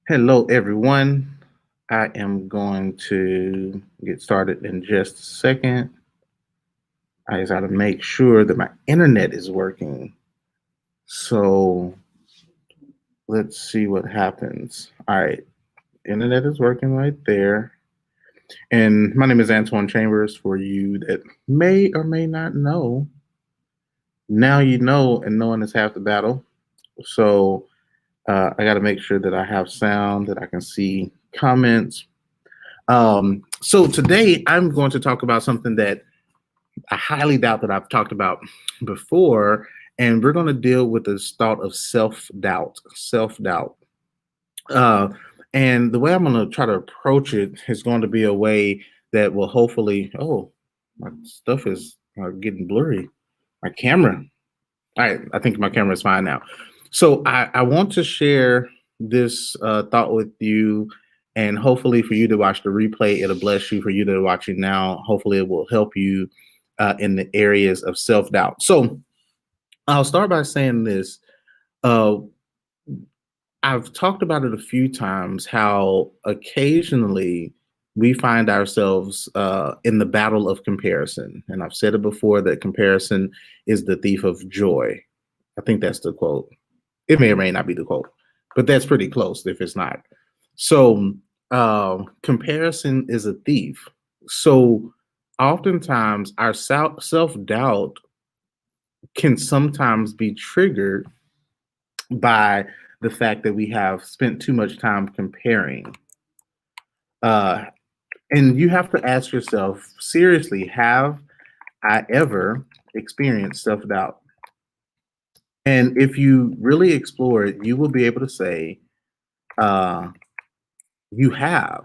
Hello, everyone. I am going to get started in just a second. I just got to make sure that my internet is working. So let's see what happens. All right, internet is working right there. And my name is Antoine Chambers. For you that may or may not know, now you know, and knowing is half the battle. So I got to make sure that I have sound, that I can see comments. So today I'm going to talk about something that I highly doubt that I've talked about before, and we're going to deal with this thought of self-doubt. Self-doubt. Uh, and the way I'm going to try to approach it is going to be a way that will hopefully. Oh, my stuff is getting blurry. My camera. All right, I think my camera is fine now. So I want to share this thought with you, and hopefully for you to watch the replay, it'll bless you. For you that are watching now, hopefully it will help you in the areas of self doubt. So I'll start by saying this. Uh, I've talked about it a few times how occasionally we find ourselves in the battle of comparison. And I've said it before that comparison is the thief of joy. I think that's the quote. It may or may not be the quote, but that's pretty close if it's not. So, comparison is a thief. So, oftentimes our self doubt can sometimes be triggered by the fact that we have spent too much time comparing. Uh, and you have to ask yourself seriously, have I ever experienced self doubt? And if you really explore it, you will be able to say, uh, you have.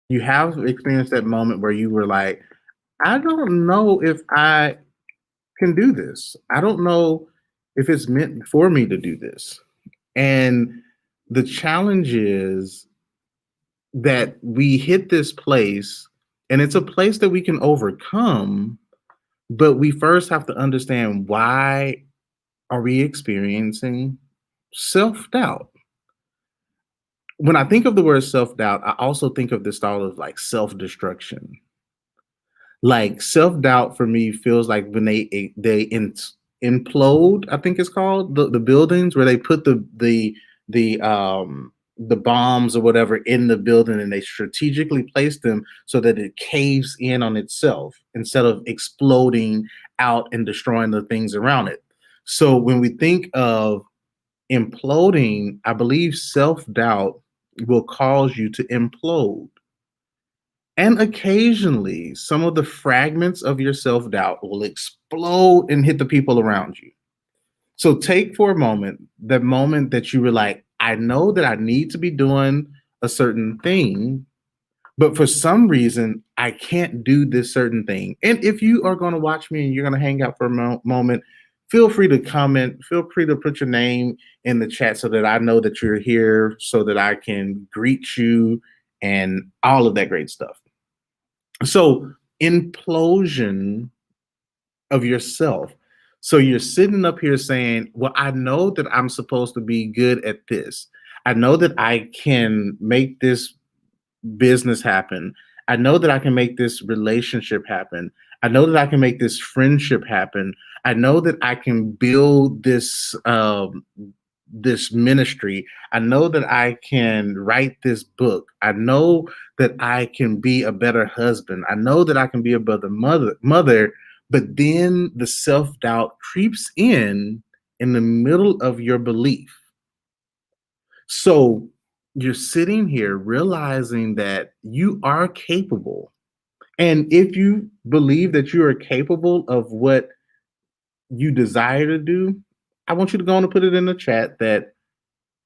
You have experienced that moment where you were like, I don't know if I can do this. I don't know if it's meant for me to do this. And the challenge is that we hit this place, and it's a place that we can overcome, but we first have to understand why are we experiencing self-doubt. When I think of the word self-doubt, I also think of this thought of like self-destruction. Like self-doubt for me feels like when implode, I think it's called, the buildings where they put the bombs or whatever in the building, and they strategically place them so that it caves in on itself instead of exploding out and destroying the things around it. So when we think of imploding, I believe self-doubt will cause you to implode. And occasionally, some of the fragments of your self doubt will explode and hit the people around you. So take for a moment the moment that you were like, I know that I need to be doing a certain thing, but for some reason, I can't do this certain thing. And if you are going to watch me and you're going to hang out for a moment, feel free to comment. Feel free to put your name in the chat so that I know that you're here, so that I can greet you and all of that great stuff. So, implosion of yourself. So you're sitting up here saying, well, I know that I'm supposed to be good at this. I know that I can make this business happen. I know that I can make this relationship happen. I know that I can make this friendship happen. I know that I can build this ministry. I know that I can write this book. I know that I can be a better husband. I know that I can be a better mother. But then the self-doubt creeps in the middle of your belief. So you're sitting here realizing that you are capable. And if you believe that you are capable of what you desire to do, I want you to go on and put it in the chat that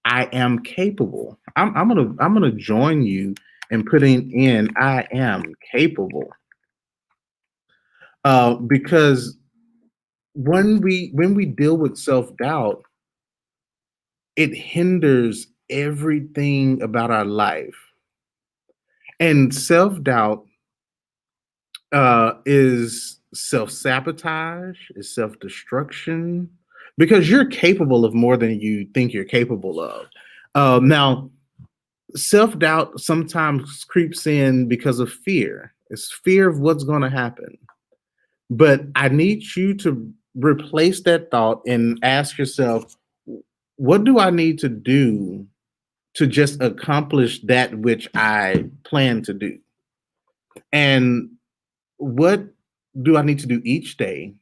I am capable. I'm gonna join you in putting in I am capable. Because when we deal with self-doubt, it hinders everything about our life. And self-doubt is self-sabotage, is self-destruction, because you're capable of more than you think you're capable of. Now, Self-doubt sometimes creeps in because of fear. It's fear of what's going to happen. But I need you to replace that thought and ask yourself, what do I need to do to just accomplish that which I plan to do? And what do I need to do each day?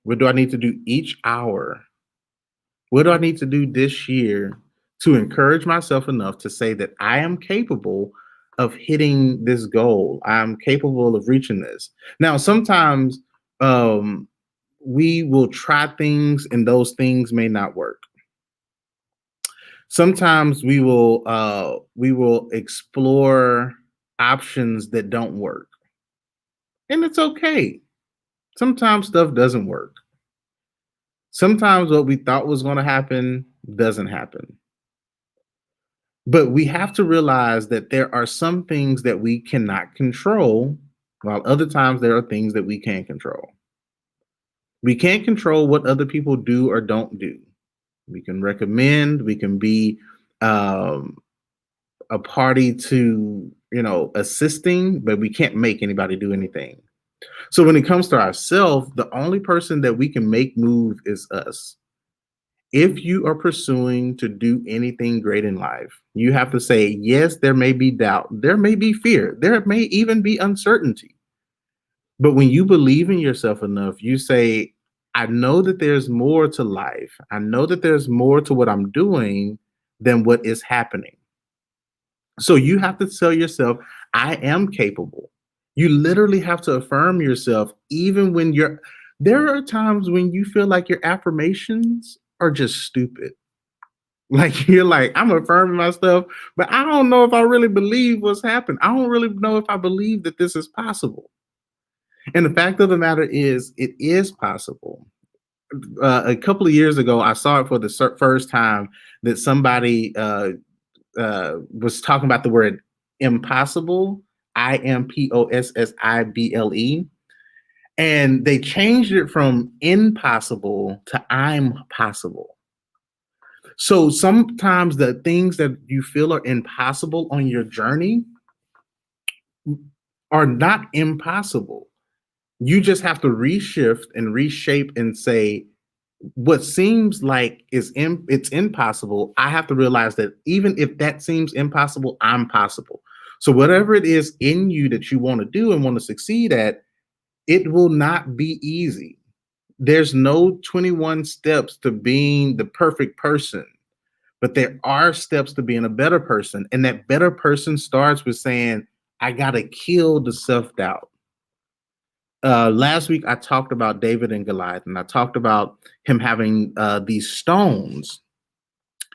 What do I need to do each hour? What do I need to do this year to encourage myself enough to say that I am capable of hitting this goal? I'm capable of reaching this. Now, sometimes um, we will try things and those things may not work. Sometimes we will explore options that don't work. And it's okay. Sometimes stuff doesn't work. Sometimes what we thought was going to happen doesn't happen. But we have to realize that there are some things that we cannot control, while other times there are things that we can control. We can't control what other people do or don't do. We can recommend, we can be um, a party to, assisting, but we can't make anybody do anything. So when it comes to ourselves, the only person that we can make move is us. If you are pursuing to do anything great in life, you have to say, yes, there may be doubt, there may be fear, there may even be uncertainty. But when you believe in yourself enough, you say, I know that there's more to life. I know that there's more to what I'm doing than what is happening. So you have to tell yourself, I am capable. You literally have to affirm yourself, even when there are times when you feel like your affirmations are just stupid. Like you're like, I'm affirming myself, but I don't know if I really believe what's happened. I don't really know if I believe that this is possible. And the fact of the matter is, it is possible. A couple of years ago, I saw it for the first time that somebody was talking about the word impossible, impossible, and they changed it from impossible to I'm possible. So sometimes the things that you feel are impossible on your journey are not impossible. You just have to reshift and reshape and say, what seems like it's impossible, I have to realize that even if that seems impossible, I'm possible. So whatever it is in you that you want to do and want to succeed at, it will not be easy. There's no 21 steps to being the perfect person, but there are steps to being a better person. And that better person starts with saying, I got to kill the self-doubt. Last week, I talked about David and Goliath, and I talked about him having these stones,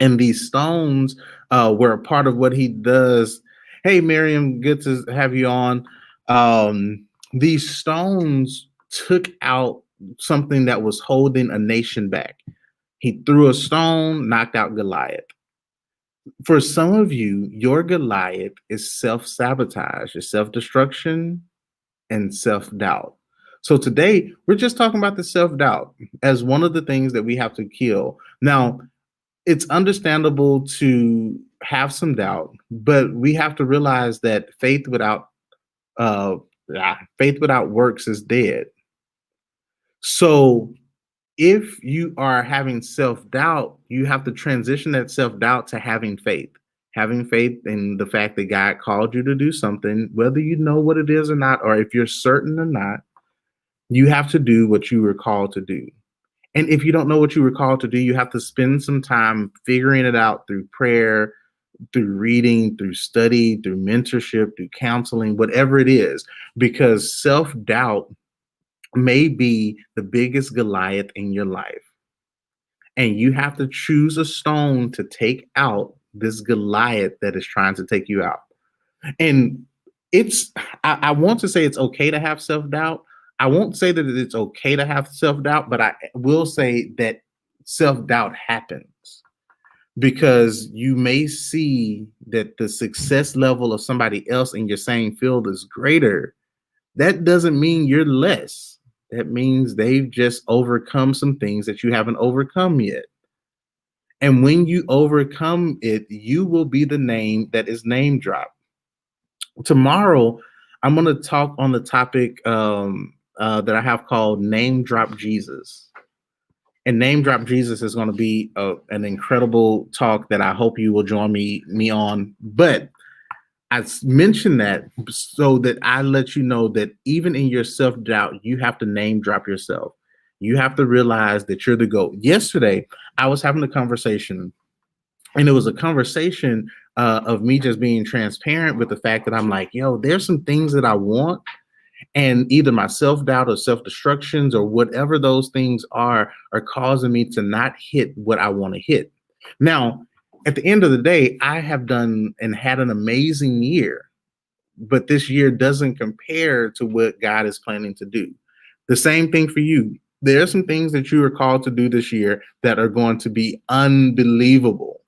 and these stones were a part of what he does. Hey, Miriam, good to have you on. These stones took out something that was holding a nation back. He threw a stone, knocked out Goliath. For some of you, your Goliath is self sabotage, is self destruction, and self doubt. So today, we're just talking about the self doubt as one of the things that we have to kill. Now, it's understandable to have some doubt, but we have to realize that uh, faith without works is dead. So if you are having self doubt, you have to transition that self doubt to having faith in the fact that God called you to do something, whether you know what it is or not, or if you're certain or not. You have to do what you were called to do. And if you don't know what you were called to do, you have to spend some time figuring it out through prayer, through reading, through study, through mentorship, through counseling, whatever it is, because self doubt may be the biggest Goliath in your life. And you have to choose a stone to take out this Goliath that is trying to take you out. And I want to say it's okay to have self doubt. I won't say that it's okay to have self doubt, but I will say that self doubt happens because you may see that the success level of somebody else in your same field is greater. That doesn't mean you're less. That means they've just overcome some things that you haven't overcome yet. And when you overcome it, you will be the name that is name dropped. Tomorrow, I'm going to talk on the topic that I have called Name Drop Jesus. And Name Drop Jesus is going to be an incredible talk that I hope you will join me on. But I mentioned that so that I let you know that even in your self doubt, you have to name drop yourself. You have to realize that you're the GOAT. Yesterday, I was having a conversation, and it was a conversation of me just being transparent with the fact that I'm like, yo, there's some things that I want, and either my self doubt or self destructions or whatever those things are causing me to not hit what I want to hit. Now, at the end of the day, I have done and had an amazing year, but this year doesn't compare to what God is planning to do. The same thing for you. There are some things that you are called to do this year that are going to be unbelievable.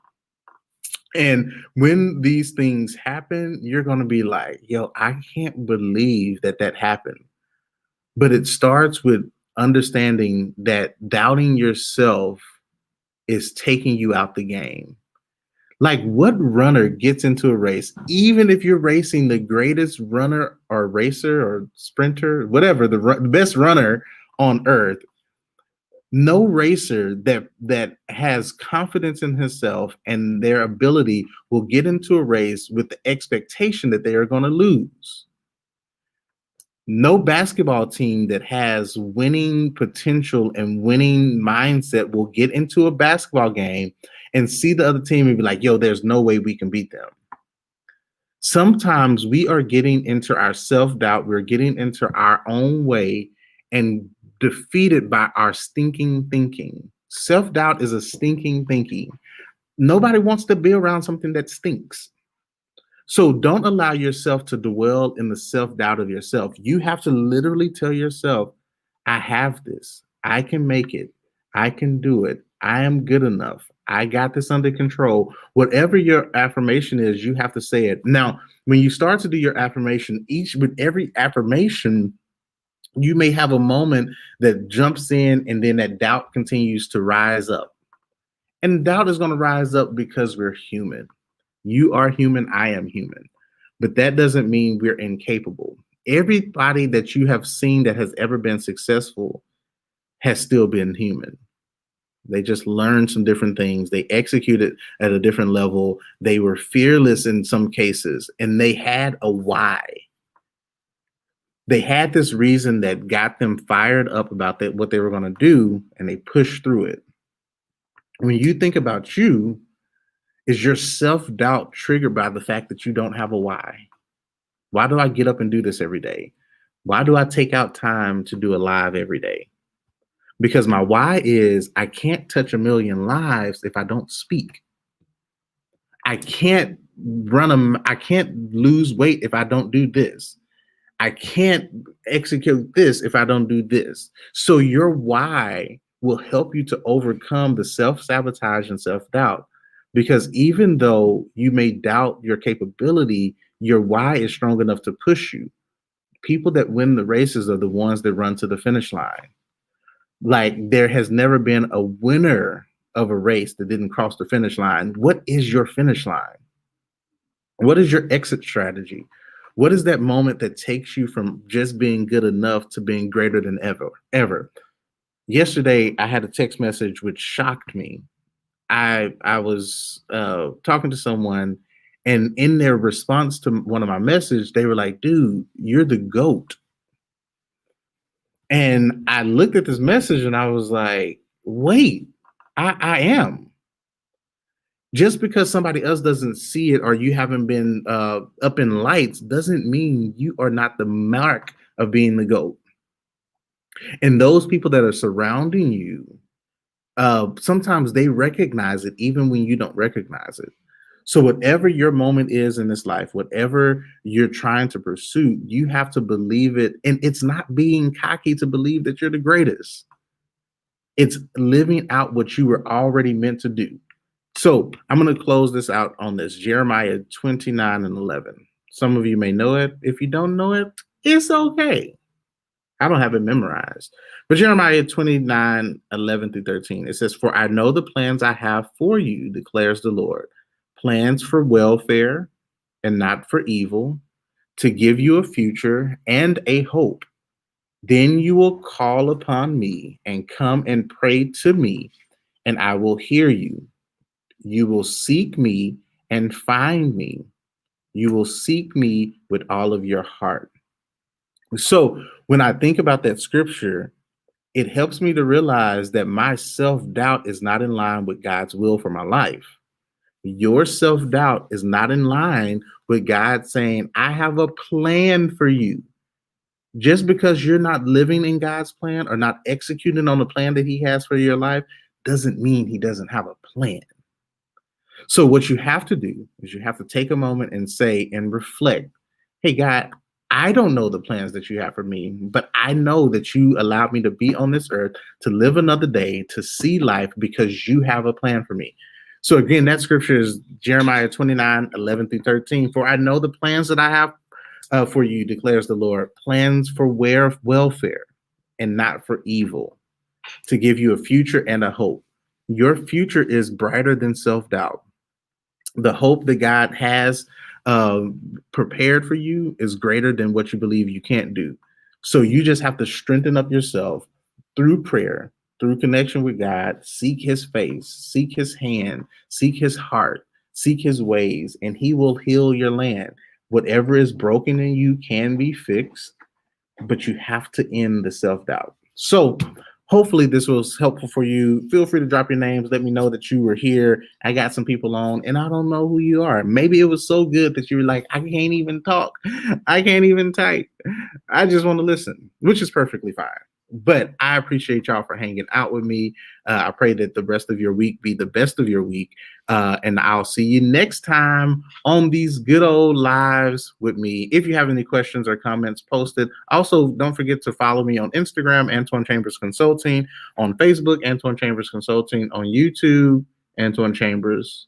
And when these things happen, you're going to be like, yo, I can't believe that that happened. But it starts with understanding that doubting yourself is taking you out the game. Like, what runner gets into a race, even if you're racing the greatest runner or racer or sprinter, whatever, the best runner on earth, no racer that has confidence in himself and their ability will get into a race with the expectation that they are going to lose. No basketball team that has winning potential and winning mindset will get into a basketball game and see the other team and be like, yo, there's no way we can beat them. Sometimes we are getting into our self-doubt, we're getting into our own way and defeated by our stinking thinking. Self-doubt is a stinking thinking. Nobody wants to be around something that stinks. So don't allow yourself to dwell in the self-doubt of yourself. You have to literally tell yourself, I have this. I can make it. I can do it. I am good enough. I got this under control. Whatever your affirmation is, you have to say it. Now, when you start to do your affirmation, with every affirmation, you may have a moment that jumps in and then that doubt continues to rise up. And doubt is going to rise up because we're human. You are human. I am human. But that doesn't mean we're incapable. Everybody that you have seen that has ever been successful has still been human. They just learned some different things. They executed at a different level. They were fearless in some cases, and they had a why. They had this reason that got them fired up about that, what they were going to do, and they pushed through it. When you think about you, is your self-doubt triggered by the fact that you don't have a why? Why do I get up and do this every day? Why do I take out time to do a live every day? Because my why is I can't touch a million lives if I don't speak. I can't I can't lose weight if I don't do this. I can't execute this if I don't do this. So your why will help you to overcome the self-sabotage and self-doubt. Because even though you may doubt your capability, your why is strong enough to push you. People that win the races are the ones that run to the finish line. Like, there has never been a winner of a race that didn't cross the finish line. What is your finish line? What is your exit strategy? What is that moment that takes you from just being good enough to being greater than ever? Yesterday, I had a text message which shocked me. I was talking to someone, and in their response to one of my messages, they were like, dude, you're the GOAT. And I looked at this message and I was like, wait, I am. Just because somebody else doesn't see it or you haven't been up in lights doesn't mean you are not the mark of being the GOAT. And those people that are surrounding you, sometimes they recognize it even when you don't recognize it. So whatever your moment is in this life, whatever you're trying to pursue, you have to believe it. And it's not being cocky to believe that you're the greatest. It's living out what you were already meant to do. So I'm going to close this out on this. Jeremiah 29:11. Some of you may know it. If you don't know it, it's okay. I don't have it memorized. But Jeremiah 29:11-13, it says, "For I know the plans I have for you, declares the Lord, plans for welfare and not for evil, to give you a future and a hope. Then you will call upon me and come and pray to me, and I will hear you. You will seek me and find me. You will seek me with all of your heart." So when I think about that scripture, it helps me to realize that my self doubt is not in line with God's will for my life. Your self doubt is not in line with God saying, I have a plan for you. Just because you're not living in God's plan or not executing on the plan that He has for your life doesn't mean He doesn't have a plan. So, what you have to do is you have to take a moment and say and reflect, hey, God, I don't know the plans that you have for me, but I know that you allowed me to be on this earth, to live another day, to see life because you have a plan for me. So, again, that scripture is Jeremiah 29:11-13. For I know the plans that I have for you, declares the Lord, plans for welfare and not for evil, to give you a future and a hope. Your future is brighter than self doubt. The hope that God has prepared for you is greater than what you believe you can't do. So you just have to strengthen up yourself through prayer, through connection with God, seek His face, seek His hand, seek His heart, seek His ways, and He will heal your land. Whatever is broken in you can be fixed, but you have to end the self doubt. So, hopefully, this was helpful for you. Feel free to drop your names. Let me know that you were here. I got some people on, and I don't know who you are. Maybe it was so good that you were like, I can't even talk, I can't even type. I just want to listen, which is perfectly fine. But I appreciate y'all for hanging out with me. I pray that the rest of your week be the best of your week. And I'll see you next time on these good old lives with me. If you have any questions or comments, post it. Also, don't forget to follow me on Instagram, Antoine Chambers Consulting, on Facebook, Antoine Chambers Consulting, on YouTube, Antoine Chambers,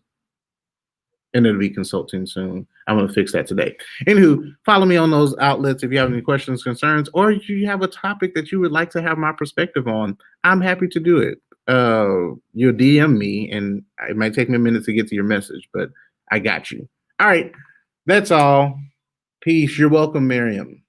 and it'll be consulting soon. I'm going to fix that today. Anywho, follow me on those outlets if you have any questions, concerns, or if you have a topic that you would like to have my perspective on. I'm happy to do it. You'll DM me, and it might take me a minute to get to your message, but I got you. All right, that's all. Peace. You're welcome, Miriam.